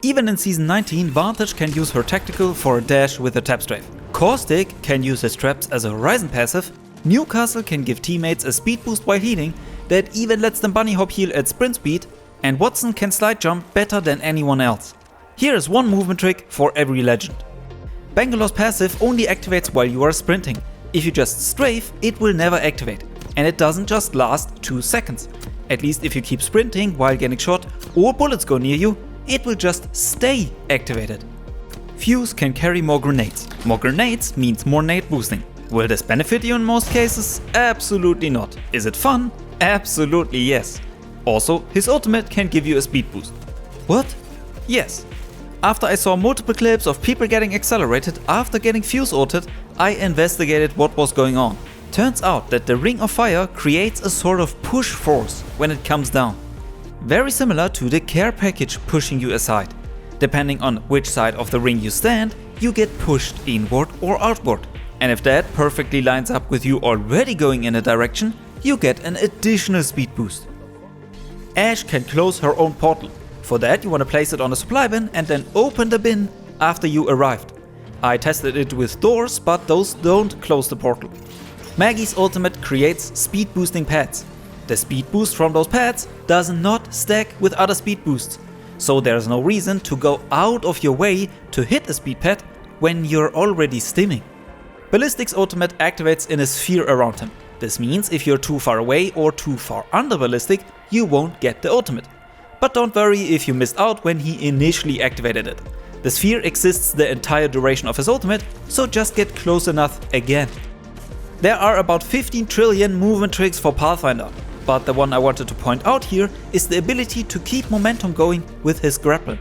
Even in Season 19, Vantage can use her tactical for a dash with a tap strafe. Caustic can use his traps as a horizon passive. Newcastle can give teammates a speed boost while healing that even lets them bunny hop heal at sprint speed. And Watson can slide jump better than anyone else. Here is one movement trick for every legend. Bangalore's passive only activates while you are sprinting. If you just strafe, it will never activate. And it doesn't just last 2 seconds. At least if you keep sprinting while getting shot or bullets go near you, it will just stay activated. Fuse can carry more grenades. More grenades means more nade boosting. Will this benefit you in most cases? Absolutely not. Is it fun? Absolutely yes. Also, his ultimate can give you a speed boost. What? Yes. After I saw multiple clips of people getting accelerated after getting Fuse ulted, I investigated what was going on. Turns out that the Ring of Fire creates a sort of push force when it comes down. Very similar to the care package pushing you aside. Depending on which side of the ring you stand, you get pushed inward or outward. And if that perfectly lines up with you already going in a direction, you get an additional speed boost. Ashe can close her own portal. For that you want to place it on a supply bin and then open the bin after you arrived. I tested it with doors, but those don't close the portal. Maggie's ultimate creates speed boosting pads. The speed boost from those pads does not stack with other speed boosts, so there's no reason to go out of your way to hit a speed pad when you're already stimming. Ballistic's ultimate activates in a sphere around him. This means if you're too far away or too far under Ballistic, you won't get the ultimate. But don't worry if you missed out when he initially activated it. The sphere exists the entire duration of his ultimate, so just get close enough again. There are about 15 trillion movement tricks for Pathfinder, but the one I wanted to point out here is the ability to keep momentum going with his grapple.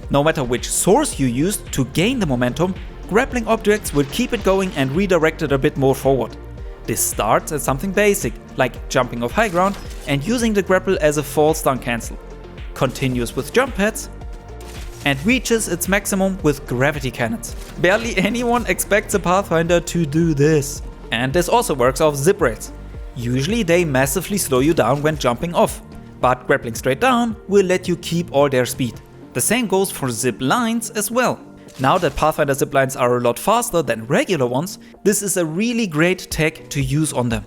No matter which source you used to gain the momentum, grappling objects will keep it going and redirect it a bit more forward. This starts at something basic, like jumping off high ground and using the grapple as a fall stun cancel, continues with jump pads, and reaches its maximum with gravity cannons. Barely anyone expects a Pathfinder to do this. And this also works off zip rates. Usually they massively slow you down when jumping off, but grappling straight down will let you keep all their speed. The same goes for zip lines as well. Now that Pathfinder zip lines are a lot faster than regular ones, this is a really great tech to use on them.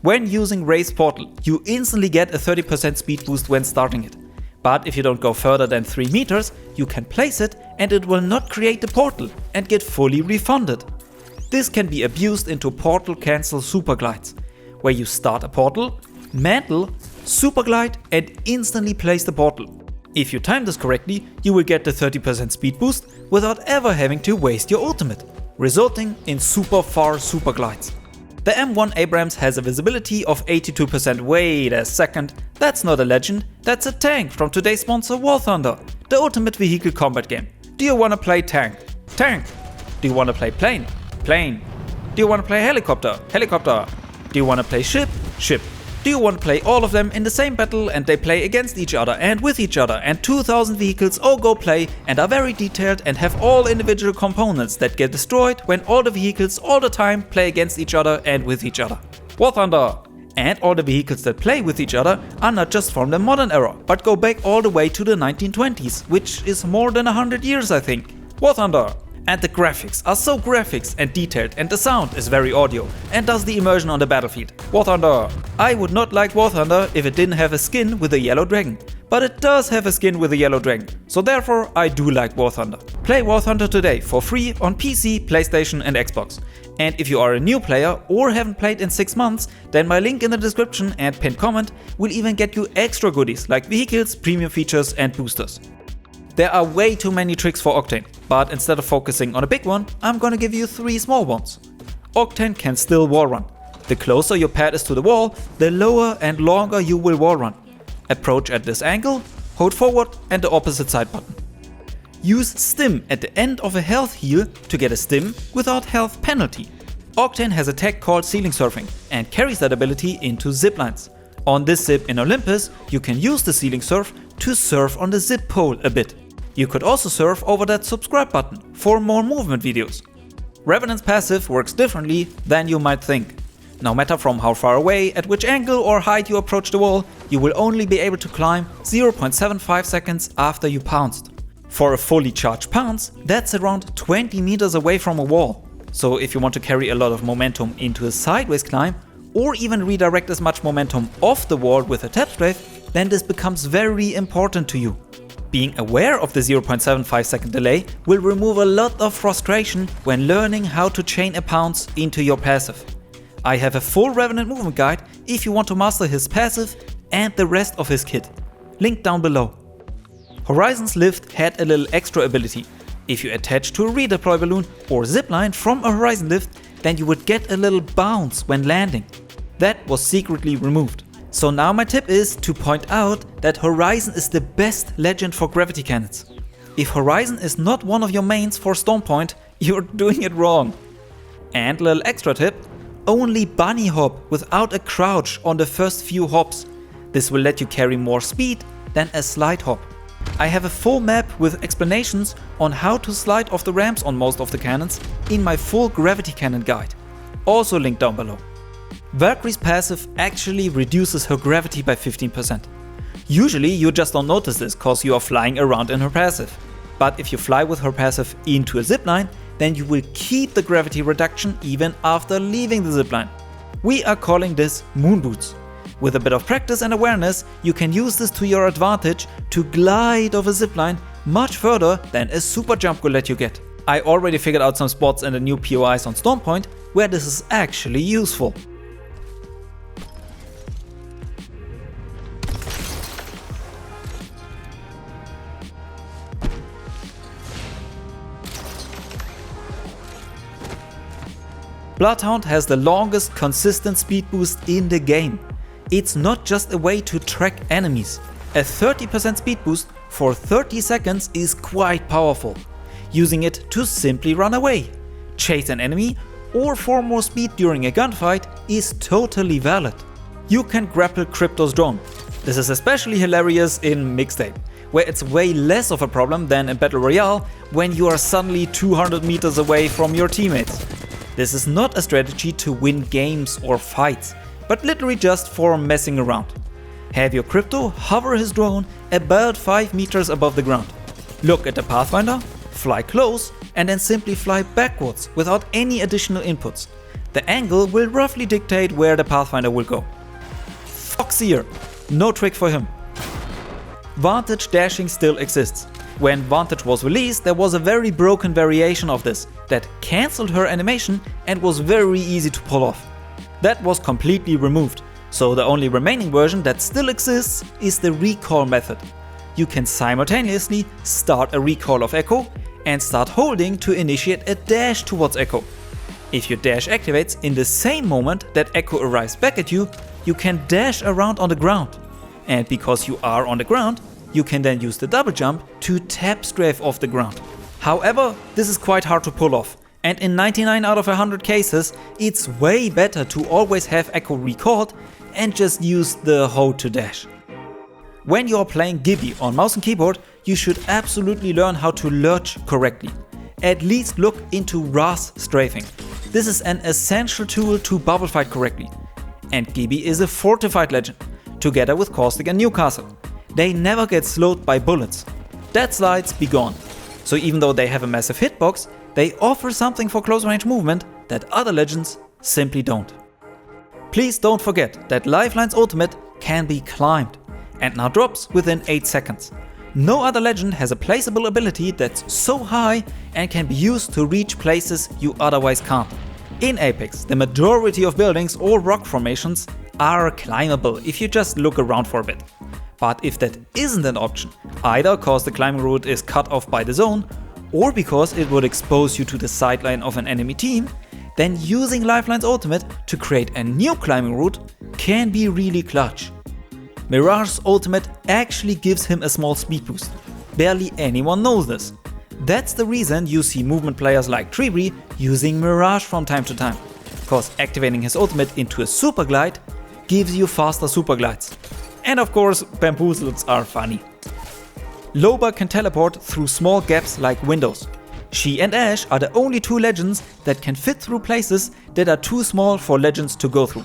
When using Raise Portal, you instantly get a 30% speed boost when starting it. But if you don't go further than 3 meters, you can place it and it will not create the portal and get fully refunded. This can be abused into portal cancel super glides, where you start a portal, mantle, super glide and instantly place the portal. If you time this correctly, you will get the 30% speed boost without ever having to waste your ultimate, resulting in super far super glides. The M1 Abrams has a visibility of 82%. Wait a second, that's not a legend, that's a tank from today's sponsor War Thunder, the ultimate vehicle combat game. Do you wanna play tank? Tank! Do you wanna play plane? Plane. Do you wanna play helicopter? Helicopter. Do you wanna play ship? Ship. Do you want to play all of them in the same battle and they play against each other and with each other and 2000 vehicles all go play and are very detailed and have all individual components that get destroyed when all the vehicles all the time play against each other and with each other? War Thunder! And all the vehicles that play with each other are not just from the modern era, but go back all the way to the 1920s, which is more than 100 years I think. War Thunder! And the graphics are so graphics and detailed and the sound is very audio and does the immersion on the battlefield. War Thunder! I would not like War Thunder if it didn't have a skin with a yellow dragon. But it does have a skin with a yellow dragon, so therefore I do like War Thunder. Play War Thunder today for free on PC, PlayStation and Xbox. And if you are a new player or haven't played in 6 months, then my link in the description and pinned comment will even get you extra goodies like vehicles, premium features and boosters. There are way too many tricks for Octane, but instead of focusing on a big one, I'm gonna give you 3 small ones. Octane can still wall run. The closer your pad is to the wall, the lower and longer you will wall run. Approach at this angle, hold forward and the opposite side button. Use stim at the end of a health heal to get a stim without health penalty. Octane has a tech called ceiling surfing and carries that ability into ziplines. On this zip in Olympus, you can use the ceiling surf to surf on the zip pole a bit. You could also surf over that subscribe button for more movement videos. Revenant's passive works differently than you might think. No matter from how far away, at which angle or height you approach the wall, you will only be able to climb 0.75 seconds after you pounced. For a fully charged pounce, that's around 20 meters away from a wall. So if you want to carry a lot of momentum into a sideways climb, or even redirect as much momentum off the wall with a tap strafe, then this becomes very important to you. Being aware of the 0.75 second delay will remove a lot of frustration when learning how to chain a pounce into your passive. I have a full Revenant movement guide if you want to master his passive and the rest of his kit. Link down below. Horizon's lift had a little extra ability. If you attach to a redeploy balloon or zipline from a Horizon lift, then you would get a little bounce when landing. That was secretly removed. So now my tip is to point out that Horizon is the best legend for gravity cannons. If Horizon is not one of your mains for Stormpoint, you're doing it wrong. And little extra tip, only bunny hop without a crouch on the first few hops. This will let you carry more speed than a slide hop. I have a full map with explanations on how to slide off the ramps on most of the cannons in my full gravity cannon guide. Also linked down below. Valkyrie's passive actually reduces her gravity by 15%. Usually you just don't notice this cause you are flying around in her passive. But if you fly with her passive into a zipline, then you will keep the gravity reduction even after leaving the zipline. We are calling this moon boots. With a bit of practice and awareness, you can use this to your advantage to glide off a zipline much further than a super jump will let you get. I already figured out some spots in the new POIs on Stormpoint where this is actually useful. Bloodhound has the longest consistent speed boost in the game. It's not just a way to track enemies. A 30% speed boost for 30 seconds is quite powerful. Using it to simply run away, chase an enemy, or for more speed during a gunfight is totally valid. You can grapple Crypto's drone. This is especially hilarious in Mixtape, where it's way less of a problem than in Battle Royale when you are suddenly 200 meters away from your teammates. This is not a strategy to win games or fights, but literally just for messing around. Have your Crypto hover his drone about 5 meters above the ground. Look at the Pathfinder, fly close, and then simply fly backwards without any additional inputs. The angle will roughly dictate where the Pathfinder will go. Foxier, no trick for him. Vantage dashing still exists. When Vantage was released, there was a very broken variation of this that cancelled her animation and was very easy to pull off. That was completely removed, so the only remaining version that still exists is the recall method. You can simultaneously start a recall of Echo and start holding to initiate a dash towards Echo. If your dash activates in the same moment that Echo arrives back at you, you can dash around on the ground. And because you are on the ground, you can then use the double jump to tap strafe off the ground. However, this is quite hard to pull off, and in 99 out of 100 cases, it's way better to always have Echo recalled and just use the hold to dash. When you are playing Gibby on mouse and keyboard, you should absolutely learn how to lurch correctly. At least look into RAS strafing. This is an essential tool to bubble fight correctly. And Gibby is a fortified legend, together with Caustic and Newcastle. They never get slowed by bullets. Dead slides be gone. So even though they have a massive hitbox, they offer something for close range movement that other legends simply don't. Please don't forget that Lifeline's ultimate can be climbed and now drops within 8 seconds. No other legend has a placeable ability that's so high and can be used to reach places you otherwise can't. In Apex, the majority of buildings or rock formations are climbable if you just look around for a bit. But if that isn't an option, either cause the climbing route is cut off by the zone, or because it would expose you to the sideline of an enemy team, then using Lifeline's ultimate to create a new climbing route can be really clutch. Mirage's ultimate actually gives him a small speed boost. Barely anyone knows this. That's the reason you see movement players like Treeree using Mirage from time to time, cause activating his ultimate into a super glide gives you faster super glides. And of course, bamboozles are funny. Loba can teleport through small gaps like windows. She and Ashe are the only two legends that can fit through places that are too small for legends to go through.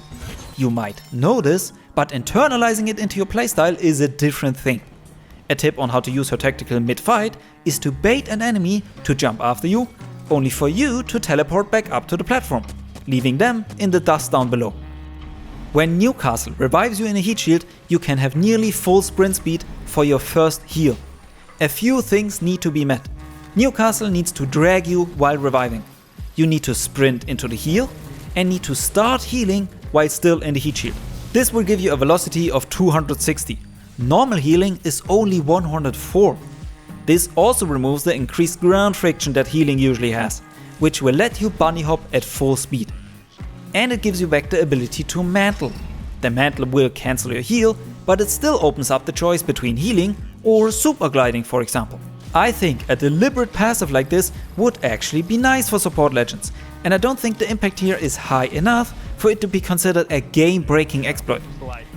You might know this, but internalizing it into your playstyle is a different thing. A tip on how to use her tactical mid-fight is to bait an enemy to jump after you, only for you to teleport back up to the platform, leaving them in the dust down below. When Newcastle revives you in a heat shield, you can have nearly full sprint speed for your first heal. A few things need to be met. Newcastle needs to drag you while reviving. You need to sprint into the heal and need to start healing while still in the heat shield. This will give you a velocity of 260. Normal healing is only 104. This also removes the increased ground friction that healing usually has, which will let you bunny hop at full speed. And it gives you back the ability to mantle. The mantle will cancel your heal, but it still opens up the choice between healing or super gliding, for example. I think a deliberate passive like this would actually be nice for support legends, and I don't think the impact here is high enough for it to be considered a game-breaking exploit.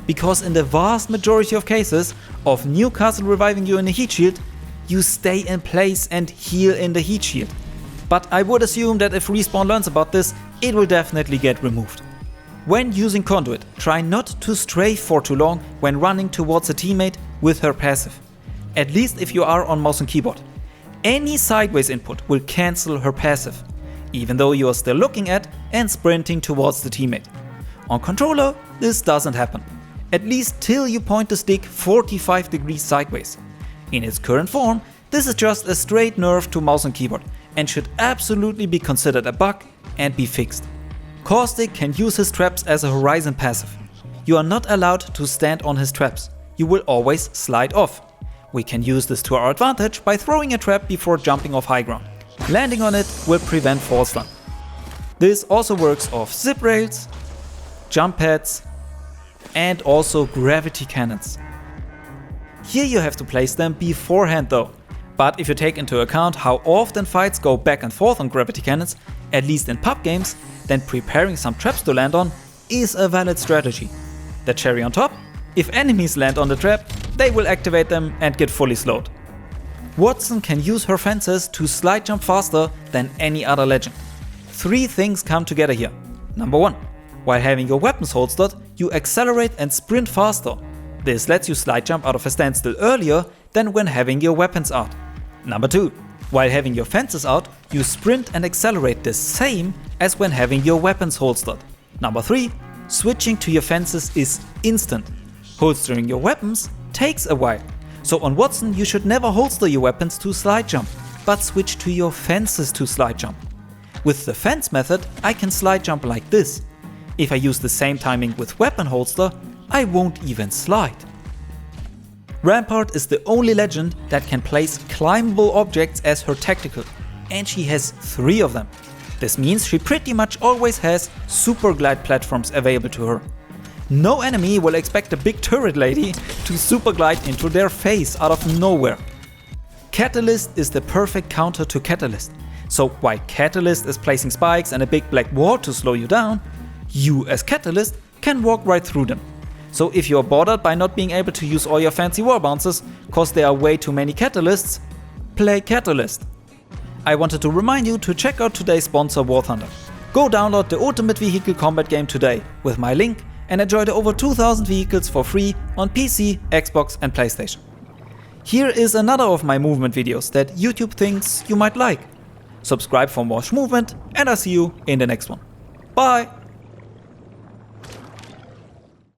Because in the vast majority of cases of Newcastle reviving you in a heat shield, you stay in place and heal in the heat shield. But I would assume that if Respawn learns about this, it will definitely get removed. When using Conduit, try not to strafe for too long when running towards a teammate with her passive. At least if you are on mouse and keyboard. Any sideways input will cancel her passive, even though you are still looking at and sprinting towards the teammate. On controller, this doesn't happen. At least till you point the stick 45 degrees sideways. In its current form, this is just a straight nerf to mouse and keyboard and should absolutely be considered a bug and be fixed. Caustic can use his traps as a horizon passive. You are not allowed to stand on his traps. You will always slide off. We can use this to our advantage by throwing a trap before jumping off high ground. Landing on it will prevent fall stun. This also works off zip rails, jump pads, and also gravity cannons. Here you have to place them beforehand though, but if you take into account how often fights go back and forth on gravity cannons, at least in pub games, then preparing some traps to land on is a valid strategy. The cherry on top, if enemies land on the trap, they will activate them and get fully slowed. Watson can use her fences to slide jump faster than any other legend. 3 things come together here. Number 1. While having your weapons holstered, you accelerate and sprint faster. This lets you slide jump out of a standstill earlier than when having your weapons out. Number 2. While having your fences out, you sprint and accelerate the same as when having your weapons holstered. Number 3. Switching to your fences is instant. Holstering your weapons takes a while. So on Watson you should never holster your weapons to slide jump, but switch to your fences to slide jump. With the fence method I can slide jump like this. If I use the same timing with weapon holster, I won't even slide. Rampart is the only legend that can place climbable objects as her tactical, and she has 3 of them. This means she pretty much always has super glide platforms available to her. No enemy will expect a big turret lady to super glide into their face out of nowhere. Catalyst is the perfect counter to Catalyst. So while Catalyst is placing spikes and a big black wall to slow you down, you as Catalyst can walk right through them. So if you are bothered by not being able to use all your fancy wall bounces cause there are way too many Catalysts, play Catalyst. I wanted to remind you to check out today's sponsor War Thunder. Go download the ultimate vehicle combat game today with my link and enjoy the over 2000 vehicles for free on PC, Xbox and PlayStation. Here is another of my movement videos that YouTube thinks you might like. Subscribe for more movement and I'll see you in the next one. Bye!